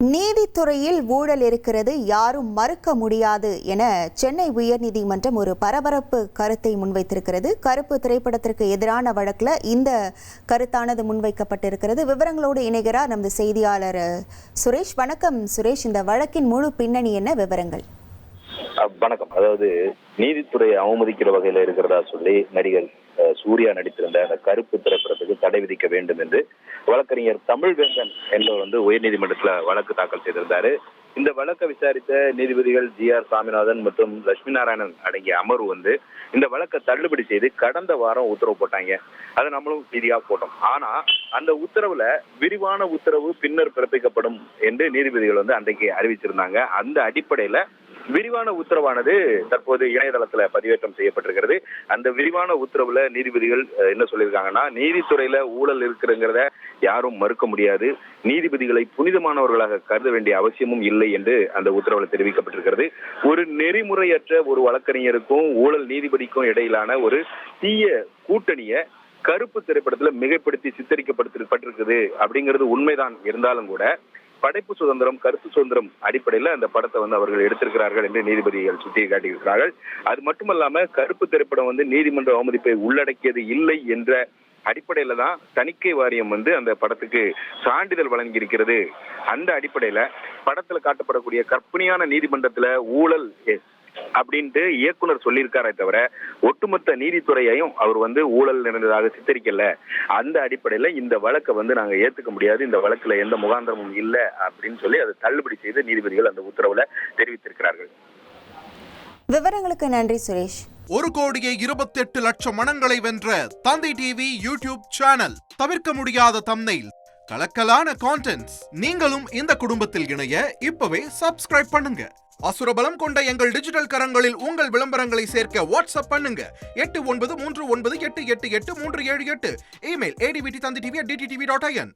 நீதித்துறையில் ஊழல் இருக்கிறது, யாரும் மறுக்க முடியாது என சென்னை உயர்நீதிமன்றம் ஒரு பரபரப்பு கருத்தை முன்வைத்திருக்கிறது. கருப்பு திரைப்படத்திற்கு எதிரான வழக்கில் இந்த கருத்தானது முன்வைக்கப்பட்டிருக்கிறது. விவரங்களோடு இணைகிறார் நமது செய்தியாளர் சுரேஷ். வணக்கம் சுரேஷ், இந்த வழக்கின் முழு பின்னணி என்ன, விவரங்கள்? வணக்கம். அதாவது நீதித்துறையை அவமதிக்கிற வகையில இருக்கிறதா சொல்லி நடிகர் சூர்யா நடித்திருந்த அந்த கருப்பு திரைப்படத்துக்கு தடை விதிக்க வேண்டும் என்று வழக்கறிஞர் தமிழ்வேந்தன் என்பவர் உயர்நீதிமன்றத்துல வழக்கு தாக்கல் செய்திருந்தாரு. இந்த வழக்கை விசாரித்த நீதிபதிகள் GR சாமிநாதன் மற்றும் லட்சுமி நாராயணன் அடங்கிய அமர்வு இந்த வழக்கை தள்ளுபடி செய்து கடந்த வாரம் உத்தரவு போட்டாங்க. அதை நம்மளும் செய்தியா போட்டோம். ஆனா அந்த உத்தரவுல விரிவான உத்தரவு பின்னர் பிறப்பிக்கப்படும் என்று நீதிபதிகள் அன்றைக்கு அறிவிச்சிருந்தாங்க. அந்த அடிப்படையில விரிவான உத்தரவானது தற்போது இணையதளத்துல பதிவேற்றம் செய்யப்பட்டிருக்கிறது. அந்த விரிவான உத்தரவுல நீதிபதிகள் என்ன சொல்லியிருக்காங்கன்னா, நீதித்துறையில ஊழல் இருக்கிறங்கிறத யாரும் மறுக்க முடியாது, நீதிபதிகளை புனிதமானவர்களாக கருத வேண்டிய அவசியமும் இல்லை என்று அந்த உத்தரவுல தெரிவிக்கப்பட்டிருக்கிறது. ஒரு நெறிமுறையற்ற ஒரு வழக்கறிஞருக்கும் ஊழல் நீதிபதிக்கும் இடையிலான ஒரு தீய கூட்டணிய கருப்பு திரைப்படத்துல மிகைப்படுத்தி சித்தரிக்கப்பட்டிருக்குது அப்படிங்கிறது உண்மைதான். இருந்தாலும் கூட படைப்பு சுதந்திரம், கருத்து சுதந்திரம் அடிப்படையில் அந்த படத்தை அவர்கள் எடுத்திருக்கிறார்கள் என்று நீதிபதிகள் சுட்டி காட்டியிருக்கிறார்கள். அது மட்டுமல்லாம கருப்பு திரைப்படம் நீதிமன்ற அவமதிப்பை உள்ளடக்கியது இல்லை என்ற அடிப்படையில தான் தணிக்கை வாரியம் அந்த படத்துக்கு சான்றிதழ் வழங்கி இருக்கிறது. அந்த அடிப்படையில படத்துல காட்டப்படக்கூடிய கற்பனையான நீதிமன்றத்துல ஊழல் அப்படின்ட்டு இயக்குனர் சொல்லியிருக்காரே தவிர ஒட்டுமொத்த நீதித்துறையையும் அவர் ஊழல் நிறைந்ததாக சித்தரிக்கல. அந்த அடிப்படையில இந்த வழக்கை நாங்க ஏத்துக்க முடியாது, இந்த வழக்குல எந்த முகாந்திரமும் இல்லை அப்படின்னு சொல்லி அதை தள்ளுபடி செய்து நீதிபதிகள் அந்த உத்தரவுல தெரிவித்திருக்கிறார்கள். விவரங்களுக்கு நன்றி சுரேஷ். 1,28,00,000 மனங்களை வென்ற தந்தி டிவி யூடியூப் சேனல். தவிர்க்க முடியாத தம்ப்நெயில், கலக்கலான கான்டென்ட்ஸ். நீங்களும் இந்த குடும்பத்தில் இணைய இப்பவே சப்ஸ்கிரைப் பண்ணுங்க. அசுரபலம் கொண்ட எங்கள் டிஜிட்டல் கரங்களில் உங்கள் விளம்பரங்களை சேர்க்க வாட்ஸ்அப் பண்ணுங்க. 8939888838. Email advtthanditv@dttv.in.